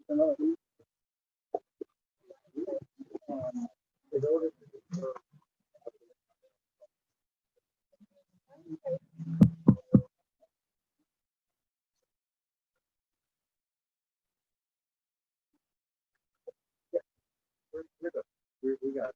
We got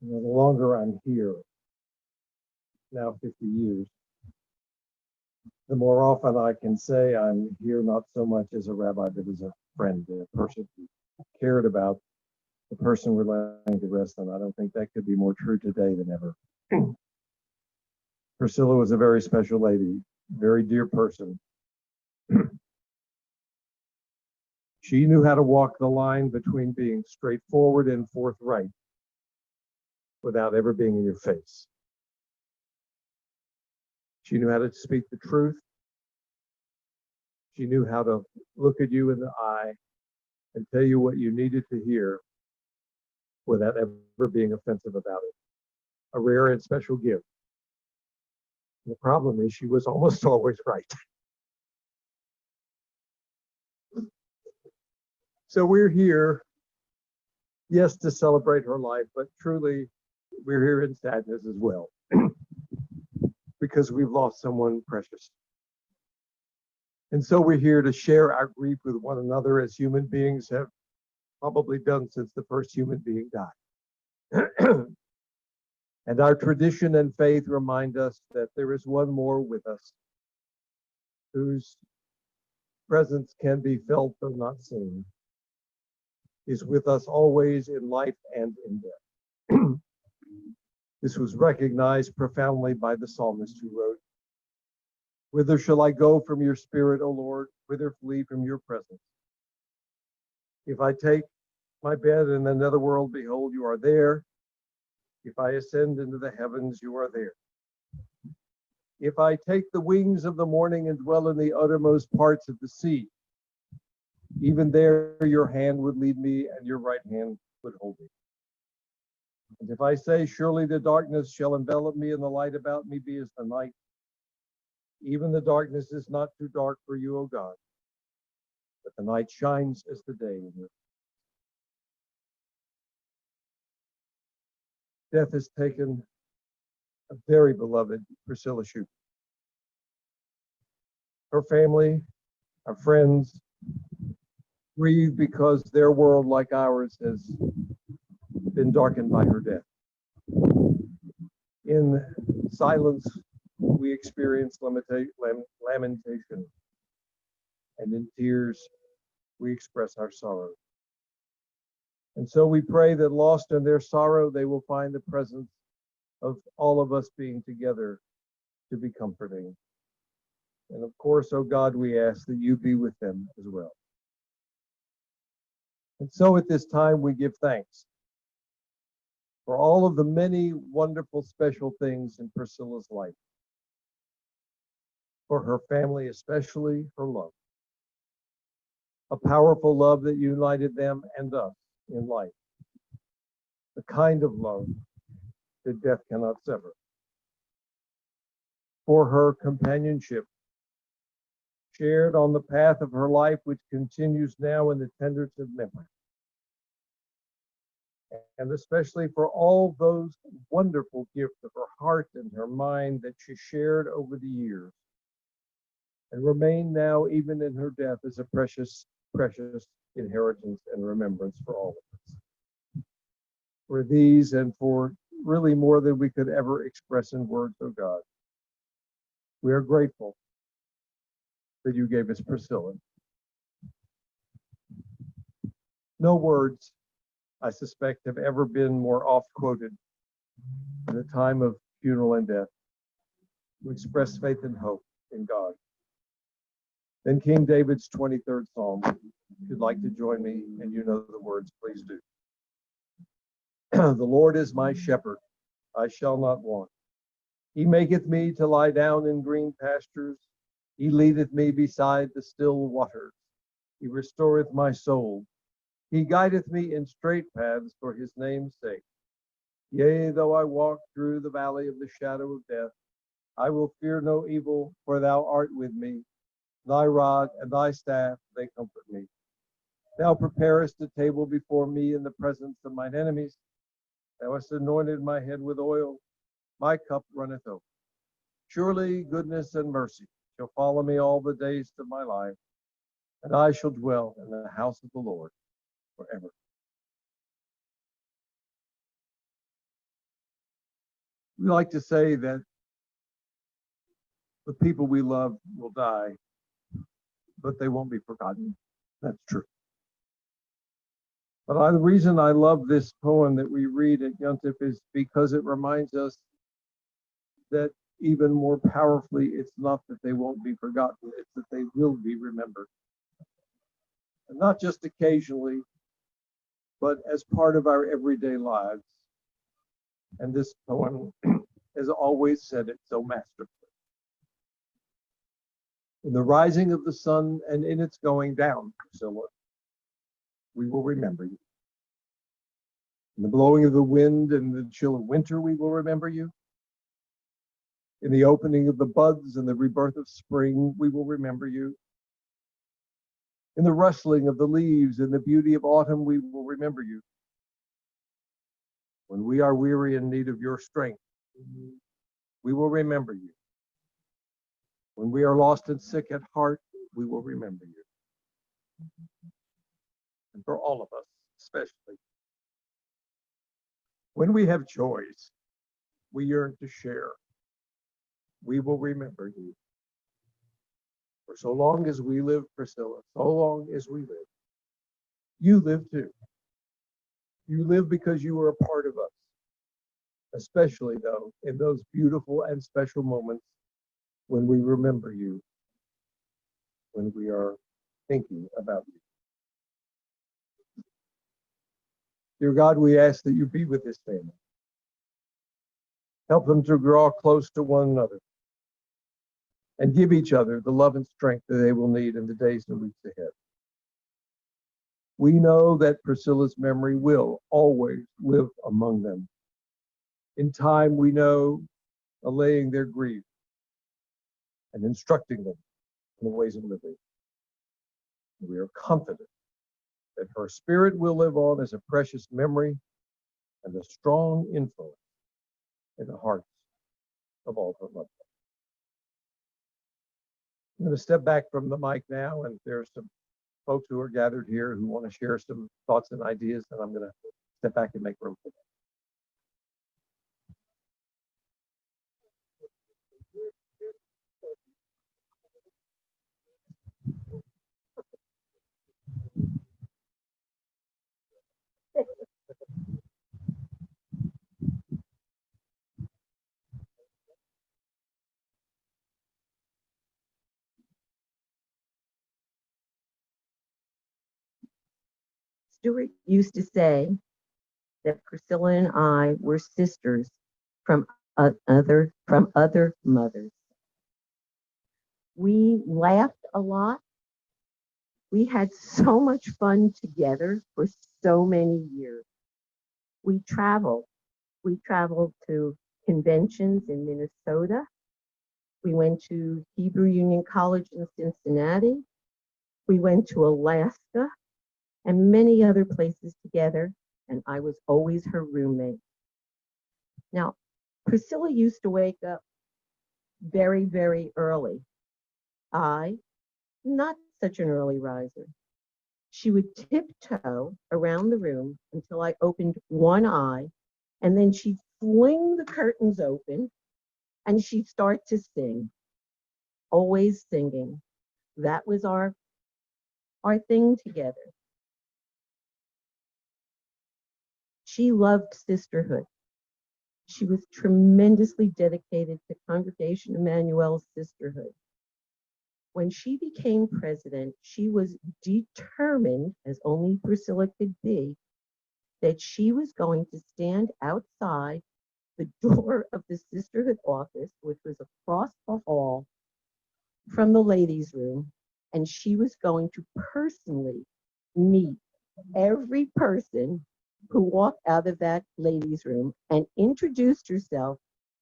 the longer I'm here, now 50 years, the more often I can say I'm here not so much as a rabbi, but as a friend, a person who cared about the person we're laying to rest on. I don't think that could be more true today than ever. Priscilla was a very special lady, very dear person. She knew how to walk the line between being straightforward and forthright without ever being in your face. She knew how to speak the truth. She knew how to look at you in the eye and tell you what you needed to hear without ever being offensive about it. A rare and special gift. The problem is she was almost always right. So we're here, yes, to celebrate her life, but truly we're here in sadness as well because we've lost someone precious. And so we're here to share our grief with one another as human beings have probably done since the first human being died. And our tradition and faith remind us that there is one more with us whose presence can be felt though not seen, is with us always in life and in death. This was recognized profoundly by the psalmist who wrote, "Whither shall I go from your spirit, O Lord? Whither flee from your presence? If I take My bed in the netherworld, behold, you are there. If I ascend into the heavens, you are there. If I take the wings of the morning and dwell in the uttermost parts of the sea, even there your hand would lead me and your right hand would hold me. And if I say, surely the darkness shall envelop me and the light about me be as the night, even the darkness is not too dark for you, O God, but the night shines as the day in you. Death has taken a very beloved Priscilla Schube. Her family, our friends, grieve because their world, like ours, has been darkened by her death. In silence, we experience lamentation, and in tears, we express our sorrow. And so we pray that lost in their sorrow, they will find the presence of all of us being together to be comforting. And of course, oh God, we ask that you be with them as well. And so at this time, we give thanks for all of the many wonderful, special things in Priscilla's life. For her family, especially her love. A powerful love that united them and us in life. The kind of love that death cannot sever. For her companionship, shared on the path of her life, which continues now in the tenderness of memory. And especially for all those wonderful gifts of her heart and her mind that she shared over the years and remain now, even in her death, as a precious, precious inheritance and remembrance for all of us. For these and for really more than we could ever express in words, oh God, we are grateful that you gave us Priscilla. No words, I suspect, have ever been more oft quoted in the time of funeral and death to express faith and hope in God. Then King David's 23rd Psalm. If you'd like to join me and you know the words, please do. The Lord is my shepherd, I shall not want. He maketh me to lie down in green pastures. He leadeth me beside the still waters. He restoreth my soul. He guideth me in straight paths for his name's sake. Yea, though I walk through the valley of the shadow of death, I will fear no evil, for thou art with me. Thy rod and thy staff, they comfort me. Thou preparest a table before me in the presence of mine enemies. Thou hast anointed my head with oil. My cup runneth over. Surely goodness and mercy shall follow me all the days of my life, and I shall dwell in the house of the Lord forever. We like to say that the people we love will die, but they won't be forgotten. That's true. But the reason I love this poem that we read at Yontif is because it reminds us that even more powerfully, it's not that they won't be forgotten, it's that they will be remembered. And not just occasionally, but as part of our everyday lives. And this poem has always said it so masterfully. In the rising of the sun and in its going down, Priscilla, we will remember you. In the blowing of the wind and the chill of winter, we will remember you. In the opening of the buds and the rebirth of spring, we will remember you. In the rustling of the leaves and the beauty of autumn, we will remember you. When we are weary and in need of your strength, we will remember you. When we are lost and sick at heart, we will remember you. And for all of us, especially, when we have joys we yearn to share, we will remember you. For so long as we live, Priscilla, so long as we live, you live too. You live because you are a part of us, especially though in those beautiful and special moments when we remember you, when we are thinking about you. Dear God, we ask that you be with this family. Help them to draw close to one another and give each other the love and strength that they will need in the days and weeks ahead. We know that Priscilla's memory will always live among them. In time, we know, allaying their grief and instructing them in the ways of living. We are confident that her spirit will live on as a precious memory and a strong influence in the hearts of all her loved ones. I'm going to step back from the mic now, and there's some folks who are gathered here who want to share some thoughts and ideas, and I'm going to step back and make room for them. Stuart used to say that Priscilla and I were sisters from other mothers. We laughed a lot. We had so much fun together for so many years. We traveled. We traveled to conventions in Minnesota. We went to Hebrew Union College in Cincinnati. We went to Alaska and many other places together, and I was always her roommate. Now, Priscilla used to wake up very, very early. I, not such an early riser. She would tiptoe around the room until I opened one eye, and then she'd fling the curtains open, and she'd start to sing, always singing. That was our thing together. She loved sisterhood. She was tremendously dedicated to Congregation Emmanuel's sisterhood. When she became president, she was determined, as only Priscilla could be, that she was going to stand outside the door of the sisterhood office, which was across the hall from the ladies' room, and she was going to personally meet every person who walked out of that ladies' room and introduced herself,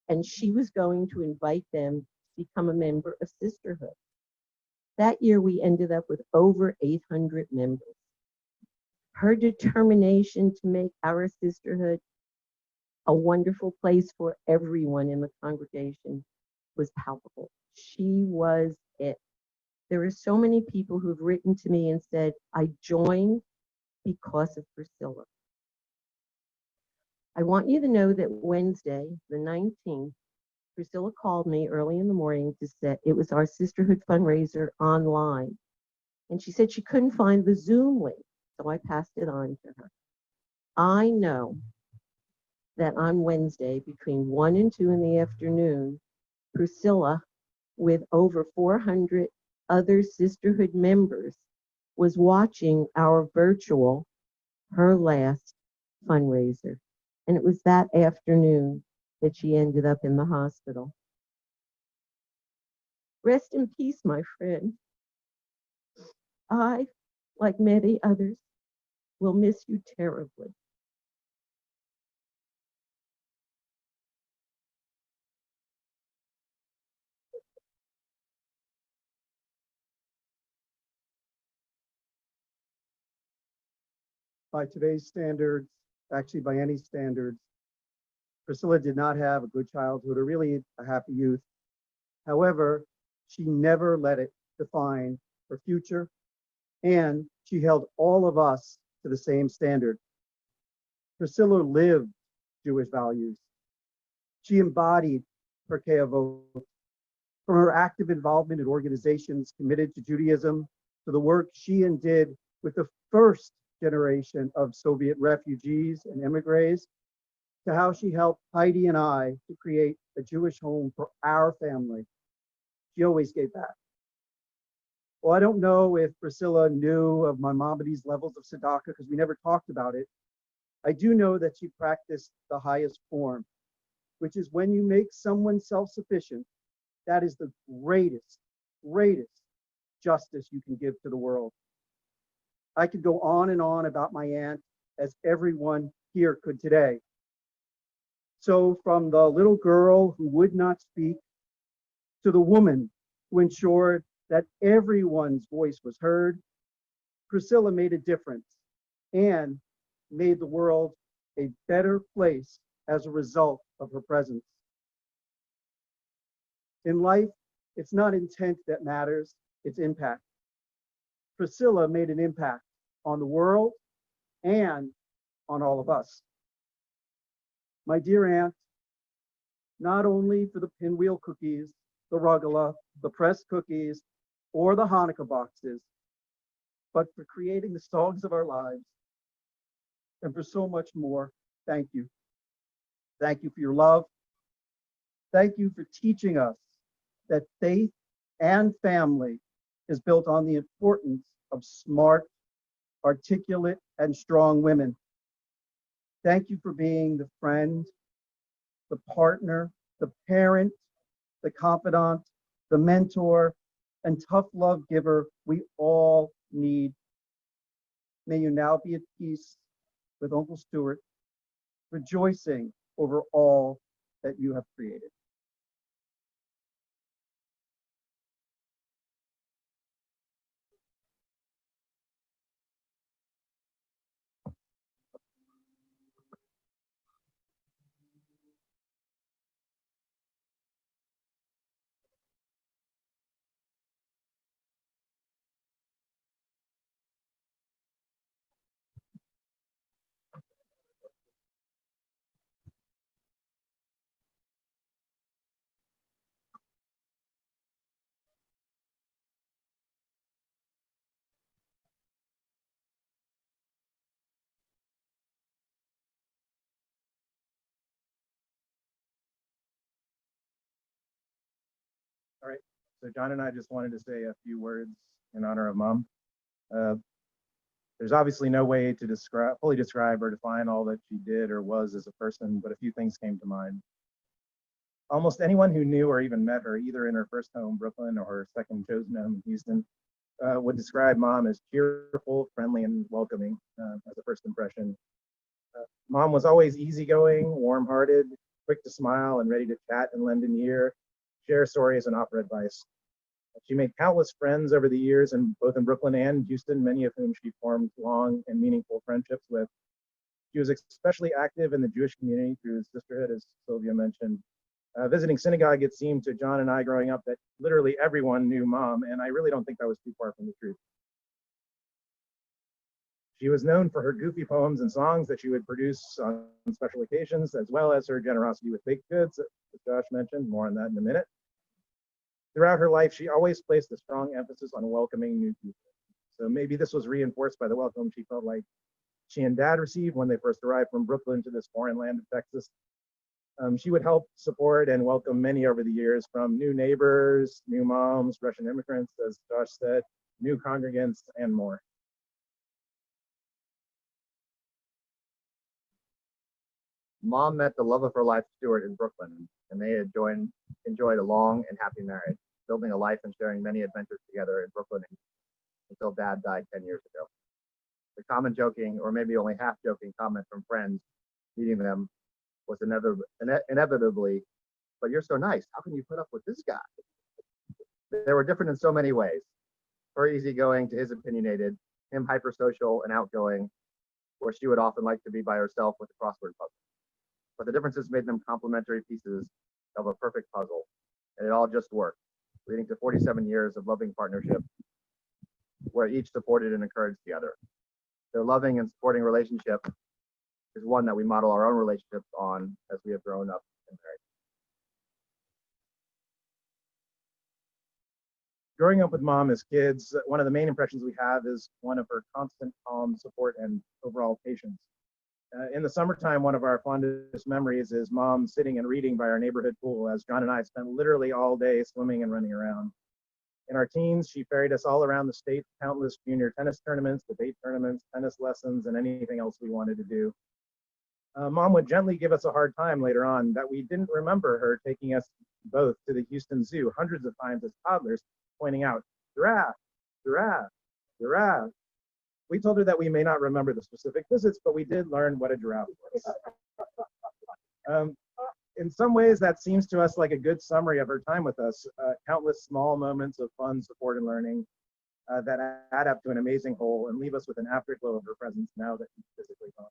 and she was going to invite them to become a member of sisterhood. That year, we ended up with over 800 members. Her determination to make our sisterhood a wonderful place for everyone in the congregation was palpable. She was it. There are so many people who've written to me and said, I joined because of Priscilla. I want you to know that Wednesday, the 19th, Priscilla called me early in the morning to say it was our sisterhood fundraiser online. And she said she couldn't find the Zoom link, so I passed it on to her. I know that on Wednesday, between 1 and 2 in the afternoon, Priscilla, with over 400 other sisterhood members, was watching our virtual Her Last fundraiser. And it was that afternoon that she ended up in the hospital. Rest in peace, my friend. I, like many others, will miss you terribly. By today's standards, actually by any standards, Priscilla did not have a good childhood or really a happy youth. However, she never let it define her future, and she held all of us to the same standard. Priscilla lived Jewish values. She embodied Pirkei Avot. From her active involvement in organizations committed to Judaism to the work she did with the first generation of Soviet refugees and emigres, to how she helped Heidi and I to create a Jewish home for our family. She always gave back. Well, I don't know if Priscilla knew of Maimonides' levels of tzedakah because we never talked about it, I do know that she practiced the highest form, which is when you make someone self-sufficient, that is the greatest justice you can give to the world. I could go on and on about my aunt, as everyone here could today. So from the little girl who would not speak to the woman who ensured that everyone's voice was heard, Priscilla made a difference and made the world a better place as a result of her presence. In life, it's not intent that matters, it's impact. Priscilla made an impact on the world and on all of us. My dear aunt, not only for the pinwheel cookies, the rugula, the pressed cookies, or the Hanukkah boxes, but for creating the songs of our lives and for so much more, thank you. Thank you for your love. Thank you for teaching us that faith and family is built on the importance of smart, articulate, and strong women. Thank you for being the friend, the partner, the parent, the confidant, the mentor, and tough love giver we all need. May you now be at peace with Uncle Stuart, rejoicing over all that you have created. All right. So John and I just wanted to say a few words in honor of Mom. Uh, there's obviously no way to fully describe or define all that she did or was as a person, but a few things came to mind. Almost anyone who knew or even met her, either in her first home, Brooklyn, or her second chosen home, Houston, would describe Mom as cheerful, friendly, and welcoming as a first impression. Mom was always easygoing, warm-hearted, quick to smile, and ready to chat and lend an ear, share stories, and offer advice. She made countless friends over the years, and both in Brooklyn and Houston, many of whom she formed long and meaningful friendships with. She was especially active in the Jewish community through sisterhood, as Sylvia mentioned. Visiting synagogue, it seemed to John and I growing up that literally everyone knew Mom, and I really don't think that was too far from the truth. She was known for her goofy poems and songs that she would produce on special occasions, as well as her generosity with baked goods, as Josh mentioned. More on that in a minute. Throughout her life, she always placed a strong emphasis on welcoming new people. So maybe this was reinforced by the welcome she felt like she and Dad received when they first arrived from Brooklyn to this foreign land of Texas. She would help support and welcome many over the years, from new neighbors, new moms, Russian immigrants, as Josh said, new congregants, and more. Mom met the love of her life, Stuart, in Brooklyn, and they had enjoyed a long and happy marriage, building a life and sharing many adventures together in Brooklyn until Dad died 10 years ago. The common joking, or maybe only half joking, comment from friends meeting them was inevitably, "But you're so nice. How can you put up with this guy?" They were different in so many ways. Her easygoing to his opinionated, him hypersocial and outgoing, where she would often like to be by herself with a crossword puzzle. But the differences made them complementary pieces of a perfect puzzle, and it all just worked, leading to 47 years of loving partnership where each supported and encouraged the other. Their loving and supporting relationship is one that we model our own relationships on as we have grown up and married. Growing up with Mom as kids, one of the main impressions we have is one of her constant calm support and overall patience. In the summertime, one of our fondest memories is Mom sitting and reading by our neighborhood pool as John and I spent literally all day swimming and running around. In our teens, she ferried us all around the state, countless junior tennis tournaments, debate tournaments, tennis lessons, and anything else we wanted to do. Mom would gently give us a hard time later on that we didn't remember her taking us both to the Houston Zoo hundreds of times as toddlers, pointing out, giraffe, giraffe, giraffe. We told her that we may not remember the specific visits, but we did learn what a giraffe was. In some ways, that seems to us like a good summary of her time with us. Countless small moments of fun, support, and learning that add up to an amazing whole and leave us with an afterglow of her presence now that she's physically gone.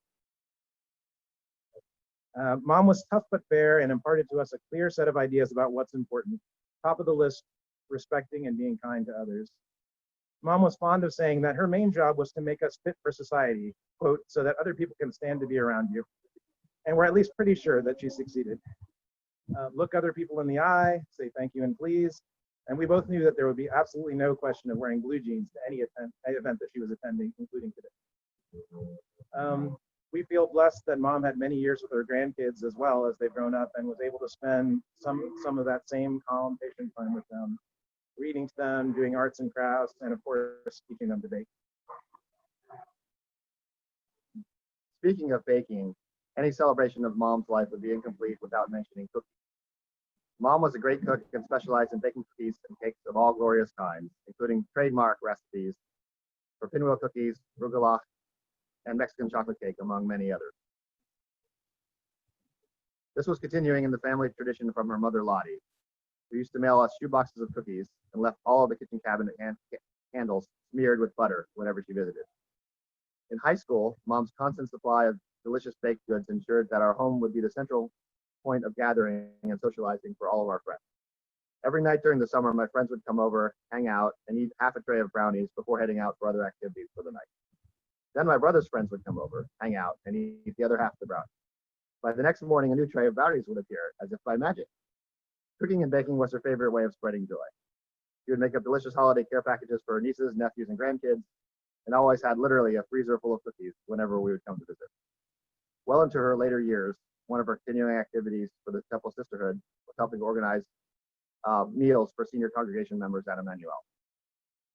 Mom was tough but fair and imparted to us a clear set of ideas about what's important. Top of the list, respecting and being kind to others. Mom was fond of saying that her main job was to make us fit for society, quote, so that other people can stand to be around you. And we're at least pretty sure that she succeeded. Look other people in the eye, say thank you and please. And we both knew that there would be absolutely no question of wearing blue jeans to any event that she was attending, including today. We feel blessed that Mom had many years with her grandkids as well as they've grown up and was able to spend some of that same calm, patient time with them, reading to them, doing arts and crafts, and of course, teaching them to bake. Speaking of baking, any celebration of Mom's life would be incomplete without mentioning cookies. Mom was a great cook and specialized in baking cookies and cakes of all glorious kinds, including trademark recipes for pinwheel cookies, rugelach, and Mexican chocolate cake, among many others. This was continuing in the family tradition from her mother, Lottie, who used to mail us shoe boxes of cookies and left all of the kitchen cabinet handles smeared with butter whenever she visited. In high school, Mom's constant supply of delicious baked goods ensured that our home would be the central point of gathering and socializing for all of our friends. Every night during the summer, my friends would come over, hang out, and eat half a tray of brownies before heading out for other activities for the night. Then my brother's friends would come over, hang out, and eat the other half of the brownies. By the next morning, a new tray of brownies would appear, as if by magic. Cooking and baking was her favorite way of spreading joy. She would make up delicious holiday care packages for her nieces, nephews, and grandkids, and always had literally a freezer full of cookies whenever we would come to visit. Well into her later years, one of her continuing activities for the Temple Sisterhood was helping organize meals for senior congregation members at Emmanuel.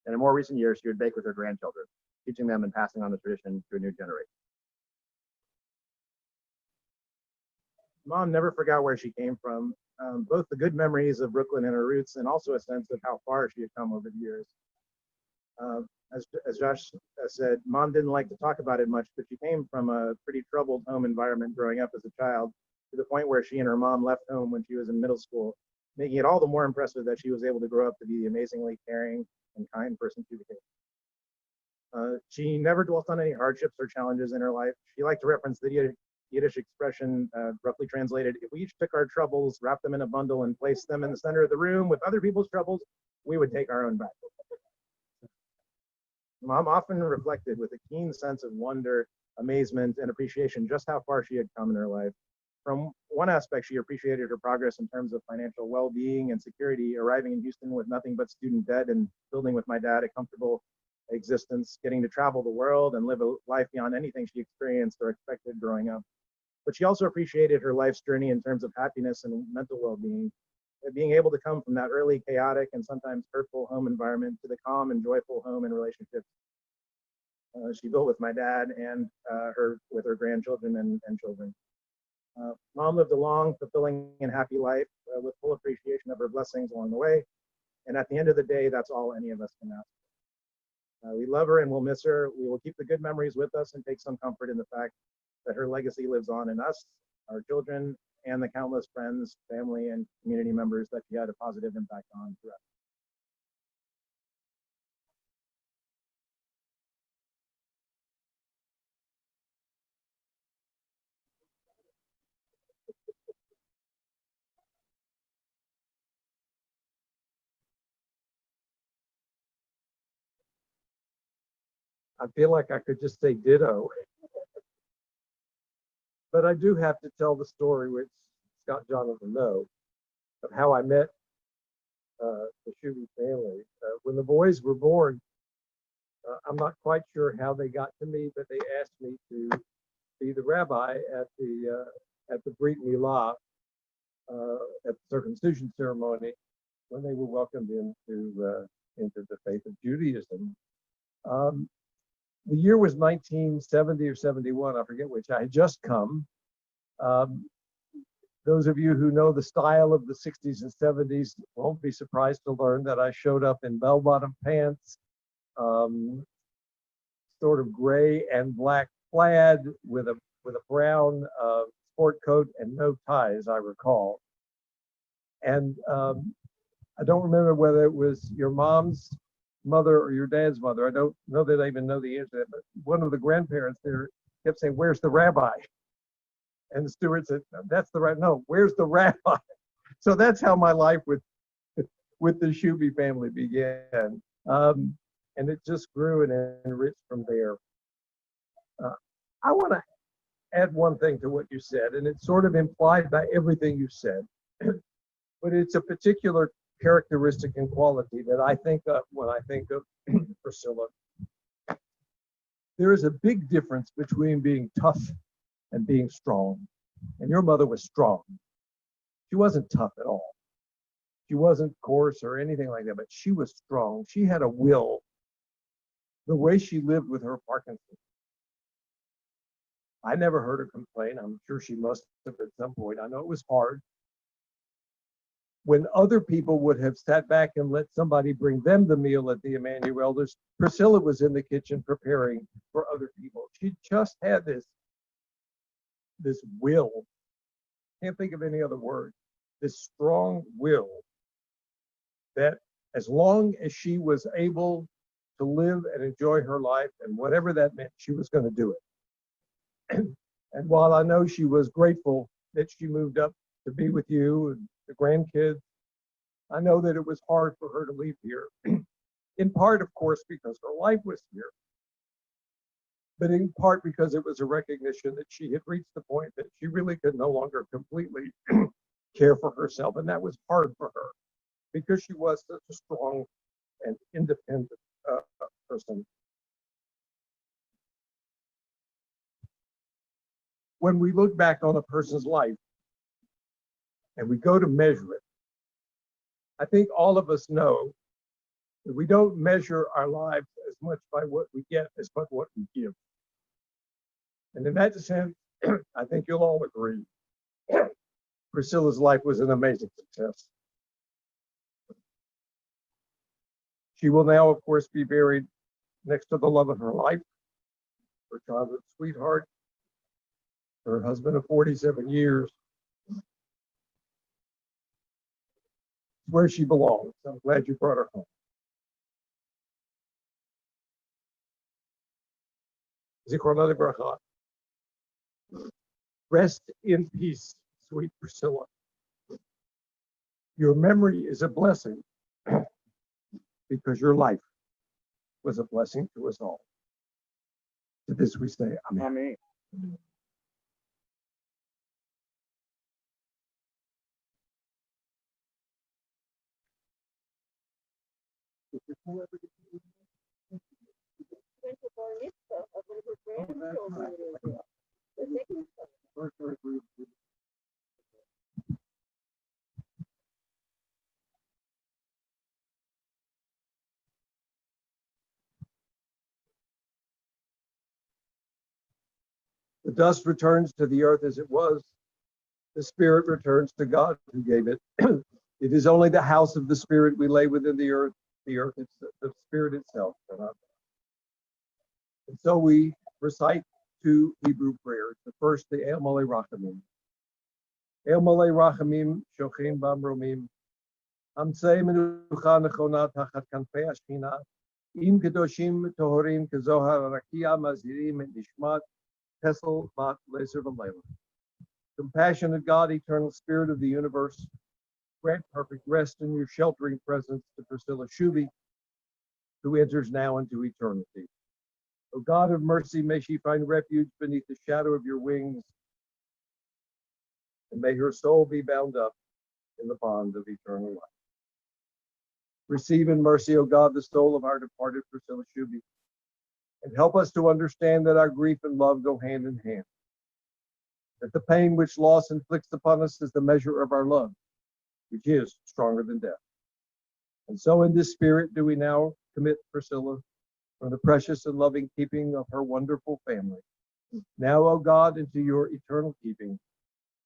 And in more recent years, she would bake with her grandchildren, teaching them and passing on the tradition to a new generation. Mom never forgot where she came from, both the good memories of Brooklyn and her roots, and also a sense of how far she had come over the years. As Josh said, Mom didn't like to talk about it much, but she came from a pretty troubled home environment growing up as a child, to the point where she and her mom left home when she was in middle school, making it all the more impressive that she was able to grow up to be the amazingly caring and kind person she became. She never dwelt on any hardships or challenges in her life. She liked to reference the Yiddish expression, roughly translated, if we each took our troubles, wrapped them in a bundle, and placed them in the center of the room with other people's troubles, we would take our own back. Mom often reflected with a keen sense of wonder, amazement, and appreciation just how far she had come in her life. From one aspect, she appreciated her progress in terms of financial well-being and security, arriving in Houston with nothing but student debt and building with my dad a comfortable existence, getting to travel the world and live a life beyond anything she experienced or expected growing up. But she also appreciated her life's journey in terms of happiness and mental well-being, being able to come from that early chaotic and sometimes hurtful home environment to the calm and joyful home and relationships she built with my dad and with her grandchildren and children. Mom lived a long, fulfilling, and happy life with full appreciation of her blessings along the way. And at the end of the day, that's all any of us can ask. We love her and we'll miss her. We will keep the good memories with us and take some comfort in the fact that her legacy lives on in us, our children, and the countless friends, family, and community members that she had a positive impact on throughout. I feel like I could just say ditto. But I do have to tell the story, which Scott John doesn't know, of how I met the Schube family. When the boys were born, I'm not quite sure how they got to me, but they asked me to be the rabbi at the Brit Milah, at the circumcision ceremony, when they were welcomed into the faith of Judaism. The year was 1970 or 71, I forget which. I had just come, Um, those of you who know the style of the 60s and 70s won't be surprised to learn that I showed up in bell-bottom pants, sort of gray and black plaid with a brown sport coat and no tie, as I recall. And I don't remember whether it was your mom's mother or your dad's mother. I don't know that I even know the answer to that, but one of the grandparents there kept saying, "Where's the rabbi?" And the steward said, "That's the right. No, where's the rabbi?" So that's how my life with the Schube family began. And it just grew and enriched from there. I want to add one thing to what you said, and it's sort of implied by everything you said, but it's a particular characteristic and quality that I think of when I think of Priscilla. There is a big difference between being tough and being strong. And your mother was strong. She wasn't tough at all. She wasn't coarse or anything like that, but she was strong. She had a will. The way she lived with her Parkinson's. I never heard her complain. I'm sure she must have at some point. I know it was hard. When other people would have sat back and let somebody bring them the meal at the Emmanuel's, Priscilla was in the kitchen preparing for other people. She just had this will. Can't think of any other word. This strong will that as long as she was able to live and enjoy her life, and whatever that meant, she was going to do it. And while I know she was grateful that she moved up to be with you and the grandkids, I know that it was hard for her to leave here. In part, of course, because her life was here, but in part because it was a recognition that she had reached the point that she really could no longer completely care for herself. And that was hard for her because she was such a strong and independent person. When we look back on a person's life and we go to measure it, I think all of us know that we don't measure our lives as much by what we get as by what we give. And in that sense, I think you'll all agree, Priscilla's life was an amazing success. She will now, of course, be buried next to the love of her life, her childhood sweetheart, her husband of 47 years. It's where she belongs. I'm glad you brought her home. Zichronah Livracha. Rest in peace, sweet Priscilla. Your memory is a blessing because your life was a blessing to us all. To this we say, Amen. Amen. The dust returns to the earth as it was. The spirit returns to God who gave it. It is only the house of the spirit we lay within the earth. The earth is the spirit itself. And so we recite two Hebrew prayers. The first, the El Malei Rachamim. El Malei Rachamim, Shochin Bam Romim. Hamsei Menucha Nechona Tachat Kanfei Ashchina. Im Kedoshim Tohorim Kezohar Rakia Mazirim et Nishmat Tesel Bat Leser V'Leila. Compassionate God, eternal spirit of the universe, grant perfect rest in your sheltering presence to Priscilla Schube, who enters now into eternity. O God of mercy, may she find refuge beneath the shadow of your wings, and may her soul be bound up in the bond of eternal life. Receive in mercy, O God, the soul of our departed Priscilla Schube, and help us to understand that our grief and love go hand in hand, that the pain which loss inflicts upon us is the measure of our love, which is stronger than death. And so in this spirit do we now commit Priscilla from the precious and loving keeping of her wonderful family. Now, O God, into your eternal keeping,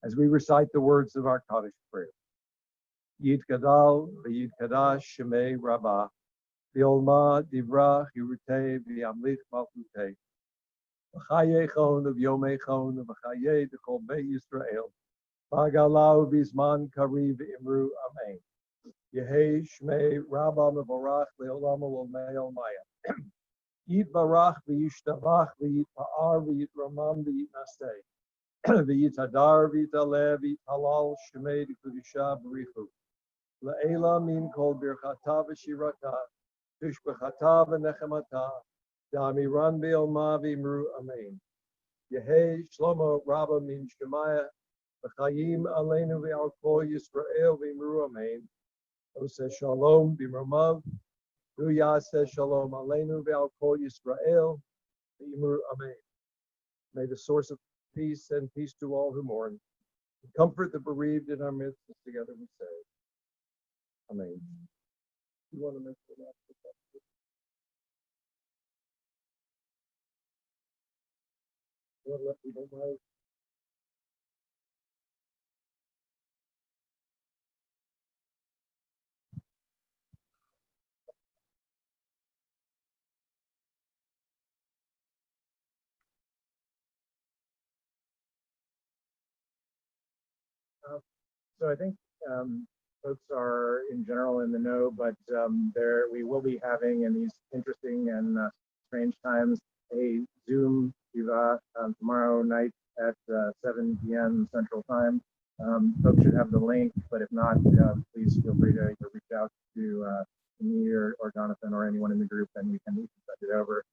as we recite the words of our Kaddish prayer. Yid Gadal, Yid Kadash, Shemei Rabbah, V'olma Divra, Hirutei, V'yamlich Malchutei, V'chayechon of Yomechon, V'chayei Dechol Beit Yisrael, V'agalau V'zman Kariv Imru Amen. Yehei Shmei Rabbah Mevorach Leolam Olmei Olmaya. Yit Barach V'yishtabach V'yitpa'ar V'yitramam V'yitnaseh. V'yitadar V'yitaleh V'yitalal Shmei D'Kudisha B'richu. Le'ela min kol birchata v'shirata, tushbechata v'nechemata, da'amiran v'yolma v'imru amen. Yehei Shlomo Rabba min Shemaya, v'chayim aleinu v'al kol Yisrael v'imru amen. Oseh shalom b'mromav, hu yaseh shalom aleinu v'al kol Yisrael v'imru amen. May the source of peace send peace to all who mourn, and comfort the bereaved in our midst, as together we say. Amen. You want to make the last statement? You want to let people know? So I think folks are in general in the know, but there we will be having in these interesting and strange times a Zoom Shiva tomorrow night at 7 p.m. Central Time. Folks should have the link, but if not, please feel free to reach out to me or Jonathan or anyone in the group, and we can send it over.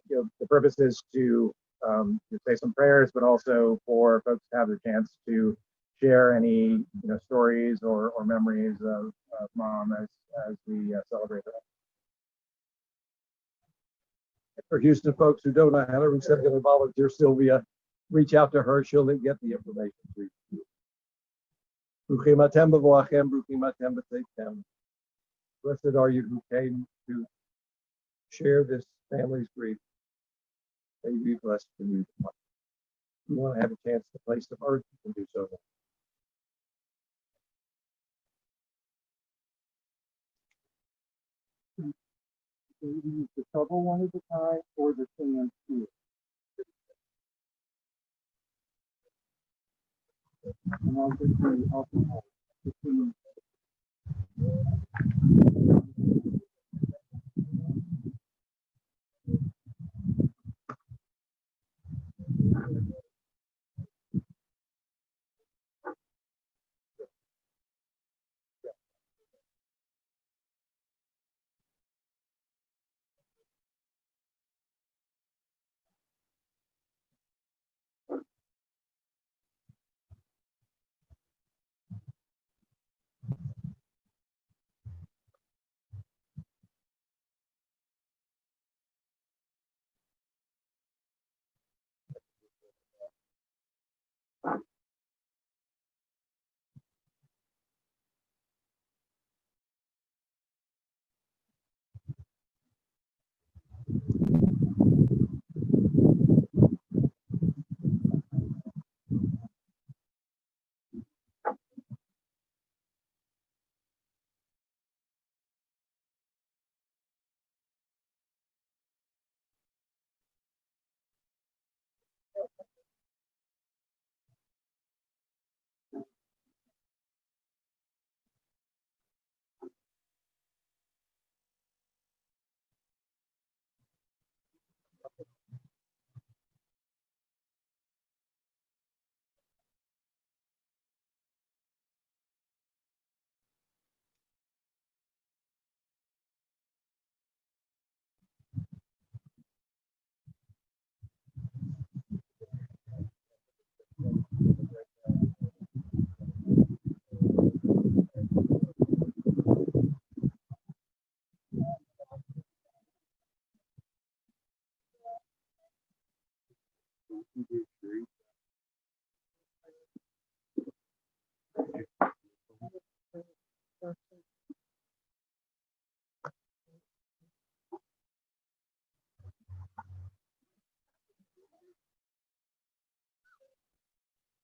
The purpose is to say some prayers, but also for folks to have the chance to share any stories or memories of mom as we celebrate that. For Houston folks who don't know how to reach out to volunteer Sylvia, reach out to her. She'll get the information to you. Bruchim atem b'voachem, bruchim atem b'teitem. Blessed are you who came to share this family's grief. May you be blessed to you. If you want to have a chance to play some earth, you can do so. Use the shovel one at a time or the sand here. And I'll get the alcohol.